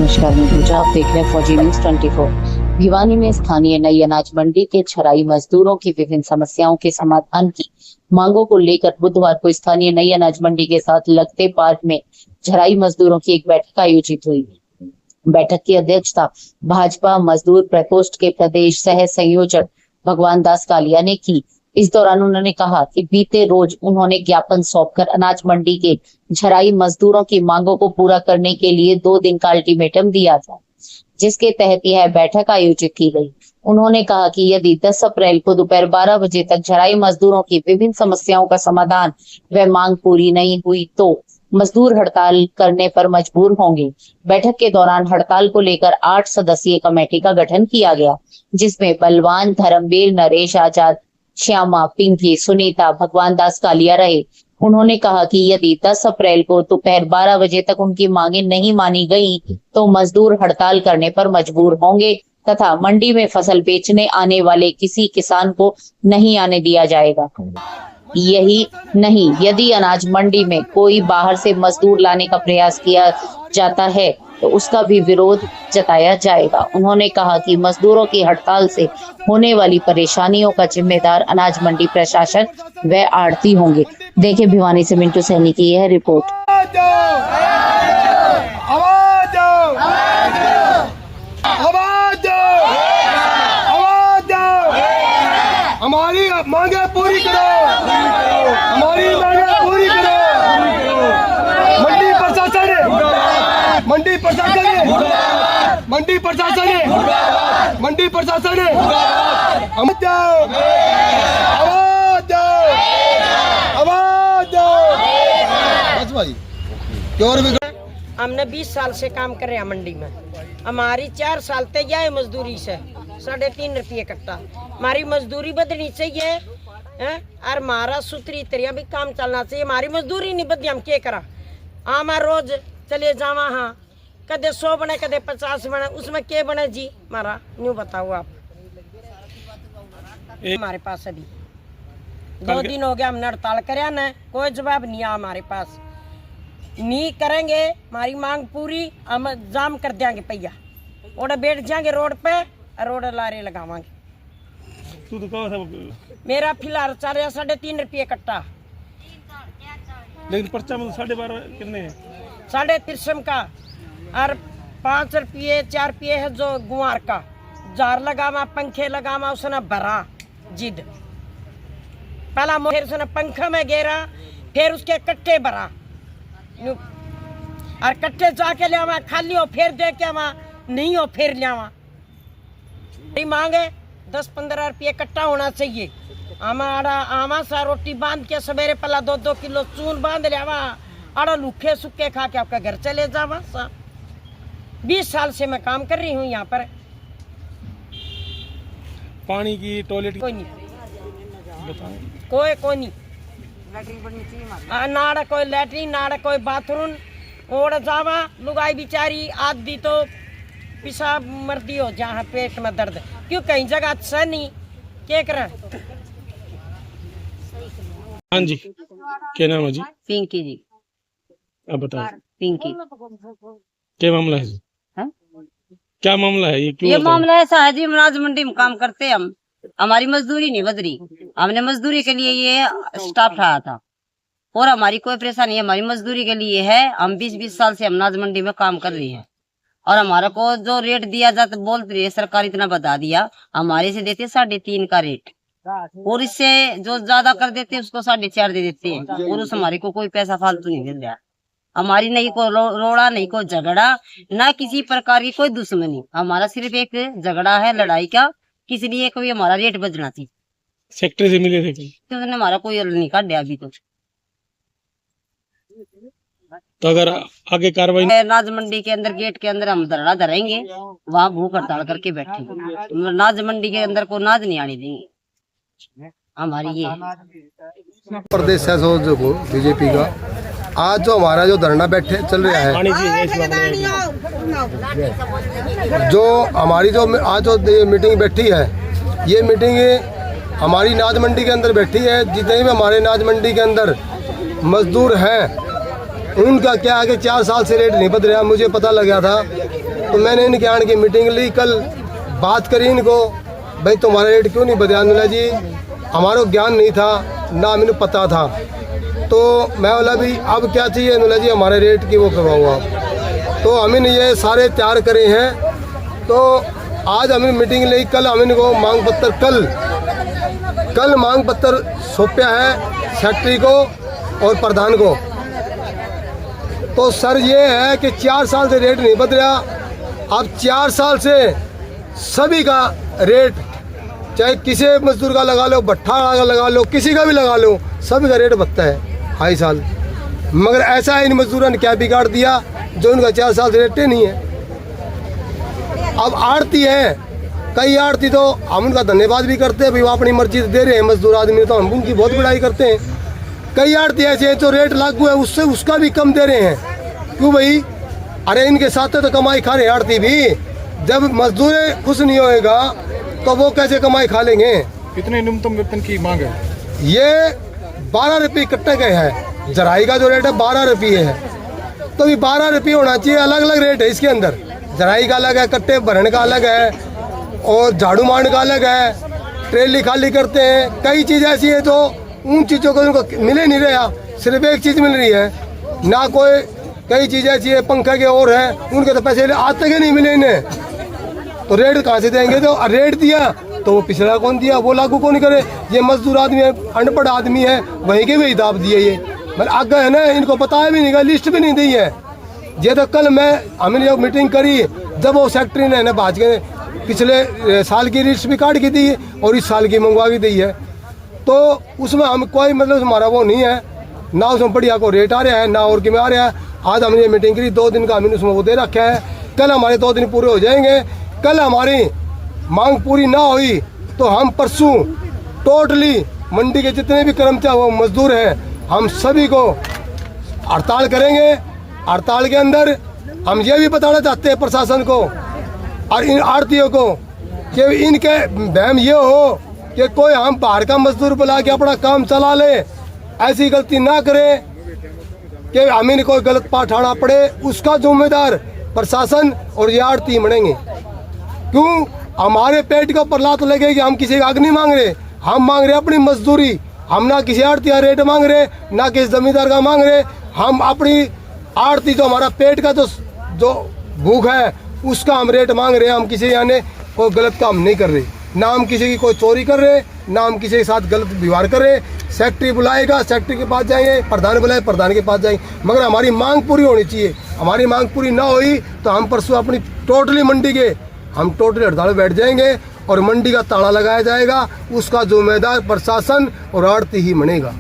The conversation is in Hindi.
नमस्कार, मैं पूजा। आप देख रहे हैं फौजी न्यूज 24। भिवानी में स्थानीय नई अनाज मंडी के छराई मजदूरों की विभिन्न समस्याओं के समाधान की मांगों को लेकर बुधवार को स्थानीय नई अनाज मंडी के साथ लगते पार्क में छराई मजदूरों की एक बैठक आयोजित हुई। बैठक की अध्यक्षता भाजपा मजदूर प्रकोष्ठ के प्रदेश सह संयोजक भगवान दास कालिया ने की। इस दौरान उन्होंने कहा कि बीते रोज उन्होंने ज्ञापन सौंपकर अनाज मंडी के झराई मजदूरों की मांगों को पूरा करने के लिए 2 दिन का अल्टीमेटम दिया था, जिसके तहत यह बैठक आयोजित की गई। उन्होंने कहा कि यदि 10 अप्रैल को दोपहर 12 बजे तक झराई मजदूरों की विभिन्न समस्याओं का समाधान व मांग पूरी नहीं हुई तो मजदूर हड़ताल करने पर मजबूर होंगे। बैठक के दौरान हड़ताल को लेकर 8 सदस्यीय कमेटी का गठन किया गया, जिसमें बलवान, धर्मवीर, नरेश आजाद, श्यामा, पिंकी, सुनीता, भगवान दास कालिया रहे। उन्होंने कहा कि यदि 10 अप्रैल को दोपहर 12 बजे तक उनकी मांगे नहीं मानी गई तो मजदूर हड़ताल करने पर मजबूर होंगे तथा मंडी में फसल बेचने आने वाले किसी किसान को नहीं आने दिया जाएगा। यही नहीं, यदि अनाज मंडी में कोई बाहर से मजदूर लाने का प्रयास किया जाता है तो उसका भी विरोध जताया जाएगा। उन्होंने कहा कि मजदूरों की हड़ताल से होने वाली परेशानियों का जिम्मेदार अनाज मंडी प्रशासन व आड़ती होंगे। देखिए, भिवानी से मिंटू सैनी की यह रिपोर्ट। हमारी मांगे पूरी करो, हमारी मांगे पूरी करो। मंडी प्रशासन है, मंडी प्रशासन है, मंडी प्रशासन है, मंडी प्रशासन है। हम जाओ, आवाज जाओ, आवाज जाओ। बस भाई, क्यों हमने 20 साल से काम कर रहे हैं मंडी में। हमारी 4 साल तक है मजदूरी से 3.5 रुपये कट्टा। हमारी मजदूरी बदलनी चाहिए है? और हमारा सूत्री तरिया भी काम चलना चाहिए। हमारी मजदूरी नहीं बदली, हम क्या करा? हमारा रोज चले जावा, हाँ कदे 100 बने कदे 50 बने, उसमें क्या बने जी? हमारा न्यू बताओ आप। हमारे पास अभी 2 दिन हो गया हमने हड़ताल कराया ना, कोई जवाब नहीं आया हमारे पास। नहीं करेंगे हमारी मांग पूरी, हम जाम कर देंगे पहिया और बैठ जाएंगे रोड पे, रोड लारे लगावांगे। तू तो कहो मेरा फिलहाल चल रहा 3.5 रुपये कट्टा, लेकिन पर्चा में 12.5 कितने है? 3.5 का और 5 रुपये 4 रुपये है जो गुआर का। जार लगावा, पंखे लगावा, उसने भरा जिद। पहला फिर उसने पंखा में घेरा, फिर उसके कट्टे भरा और कट्टे जाके ले आवा, खाली हो फिर दे के आवा, नहीं हो फिर ले आवा। मांगे 10-15 रुपये कट्टा होना चाहिए। आमा सा रोटी बांध के सवेरे पहला 2-2 किलो चून बांध ले आवा, आड़ा लूखे सुखे खा के आपका घर चले जावा। 20 साल से मैं काम कर रही हूँ यहाँ पर। पानी की, टॉयलेट कोई नहीं, कोई नहीं, नाड़ा कोई लैट्रिन, नाड़ा कोई बाथरूम। ओढ़ जावा लुगाई बेचारी आदि तो पेशाब मर्दी हो जहाँ पेट में दर्द, क्यों कहीं जगह अच्छा नहीं, क्या करें? हाँ जी, क्या नाम है जी? पिंकी जी। आप बताओ। पिंकी। क्या मामला है? क्या मामला है? ये मामला ऐसा है जी, अनाज मंडी में काम करते हैं हम, हमारी मजदूरी नहीं बदली। हमने मजदूरी के लिए ये स्टाफ उठाया था और हमारी कोई परेशानी है, हमारी मजदूरी के लिए है। हम 20 साल से अनाज मंडी में काम कर रही हैं और हमारा को जो रेट दिया जाता बोल रही है सरकार इतना बता दिया, हमारे से देते 3.5 का रेट और इससे जो ज्यादा कर देते उसको 4.5 दे देते हैं और उस हमारे को कोई पैसा फालतू नहीं मिल रहा। हमारी नहीं कोई रोड़ा, नहीं कोई झगड़ा, ना किसी प्रकार की कोई दुश्मनी। हमारा सिर्फ एक झगड़ा है लड़ाई का, किस लिए कोई हमारा रेट बचना थी। सेक्टर से मिले थे तो उसने हमारा कोई हल नहीं काटा अभी तो अगर आगे कार्रवाई अनाज मंडी के अंदर गेट के अंदर हम धरना धरेंगे, वहाँ भूख हड़ताल करके बैठेंगे। अनाज मंडी के अंदर को नाज नहीं आने देंगे। हमारी ये प्रदेश जो बीजेपी का आज जो हमारा जो धरना बैठे चल रहा है, जो हमारी जो आज जो मीटिंग बैठी है, ये मीटिंग हमारी अनाज मंडी के अंदर बैठी है। जितने भी हमारे अनाज मंडी के अंदर मजदूर हैं उनका क्या आगे 4 साल से रेट नहीं बदल रहा। मुझे पता लगा था तो मैंने इनके आने की मीटिंग ली, कल बात करी इनको, भाई तुम्हारा रेट क्यों नहीं बदला अनुला जी, हमारा ज्ञान नहीं था ना मैंने पता था। तो मैं बोला भी अब क्या चाहिए अनुला जी, हमारे रेट की वो करवाऊँ आप। तो हमने ये सारे तैयार करे हैं। तो आज हमें मीटिंग ली, कल हम इनको मांग पत्र कल मांग पत्र सौंपा है सेक्रेटरी को और प्रधान को। तो सर ये है कि 4 साल से रेट नहीं बदला, अब 4 साल से सभी का रेट, चाहे किसी मजदूर का लगा लो, भट्ठा का लगा लो, किसी का भी लगा लो, सभी का रेट बढ़ता है हाई साल। मगर ऐसा इन मजदूरों ने क्या बिगाड़ दिया जो उनका 4 साल से रेट नहीं है। अब आड़ती है, कई आड़ती तो हम उनका धन्यवाद भी करते हैं, भाई वो अपनी मर्जी से दे रहे हैं मजदूर आदमी, तो हम उनकी बहुत बड़ाई करते हैं। कई आड़ती ऐसे हैं जो रेट लागू है उससे उसका भी कम दे रहे हैं। क्यों भाई, अरे इनके साथ तो कमाई खा रहे हैं आड़ती भी, जब मजदूर खुश नहीं होएगा तो वो कैसे कमाई खा लेंगे। कितने न्यूनतम वेतन की मांग है? ये 12 रुपये कट्टे का है, जराई का जो रेट है 12 रुपये है, तो ये 12 रुपये होना चाहिए। अलग अलग रेट है इसके अंदर, जराई का अलग है, कट्टे भरने का अलग है, और झाड़ू मारने का अलग है, ट्रेली खाली करते हैं। कई चीज़ ऐसी है जो उन चीज़ों को उनको मिले नहीं रहा, सिर्फ एक चीज़ मिल रही है ना। कोई कई चीज़ ऐसी है पंखे के और हैं, उनके तो पैसे आज तक ही नहीं मिले इन्हें, तो रेट कहाँ से देंगे। तो रेट दिया तो वो पिछड़ा कौन दिया, वो लागू कौन करे। ये मजदूर आदमी है, अनपढ़ आदमी है, वहीं के वही दाब दिए ये, मतलब आगे है ना, इनको बताया भी नहीं, लिस्ट भी नहीं दी है। ये तो कल हमने जब मीटिंग करी, जब वो सेक्रेटरी ने भाज के पिछले साल की लिस्ट भी काट के दी है और इस साल की मंगवा के दी है, तो उसमें हम कोई मतलब हमारा वो नहीं है ना, उसमें बढ़िया को रेट आ रहा है ना और कि में आ रहा है। आज हमने ये मीटिंग करी, 2 दिन का हमने उसमें वो दे रखा है, कल हमारे 2 दिन पूरे हो जाएंगे। कल हमारी मांग पूरी ना हुई तो हम परसों टोटली मंडी के जितने भी कर्मचारी वो मजदूर हैं, हम सभी को हड़ताल करेंगे। हड़ताल के अंदर हम ये भी बताना चाहते हैं प्रशासन को और इन आड़तियों को कि इनके बहम ये हो कि कोई हम बाहर का मजदूर बुला के अपना काम चला ले, ऐसी गलती ना करें कि हमें कोई गलत पाठ आना पड़े, उसका जिम्मेदार प्रशासन और ये आड़ती बनेंगे। क्यों, हमारे पेट के ऊपर लात लगे कि हम किसी का आग नहीं मांग रहे, हम मांग रहे अपनी मजदूरी। हम ना किसी आड़ती का रेट मांग रहे, ना किसी जमींदार का मांग रहे, हम अपनी आड़ती जो हमारा पेट का जो भूख है उसका हम रेट मांग रहे हैं। हम किसी यानी कोई गलत काम नहीं कर रहे, ना हम किसी की कोई चोरी कर रहे, ना हम किसी के साथ गलत व्यवहार कर रहे। सेक्रेटरी बुलाएगा, सेक्रेटरी के पास जाएंगे, प्रधान बुलाए, प्रधान के पास जाएंगे, मगर हमारी मांग पूरी होनी चाहिए। हमारी मांग पूरी ना हुई तो हम परसों अपनी टोटली मंडी के हम टोटली हड़ताल बैठ जाएंगे और मंडी का ताला लगाया जाएगा। उसका जिम्मेदार प्रशासन और आड़ती ही बनेगा।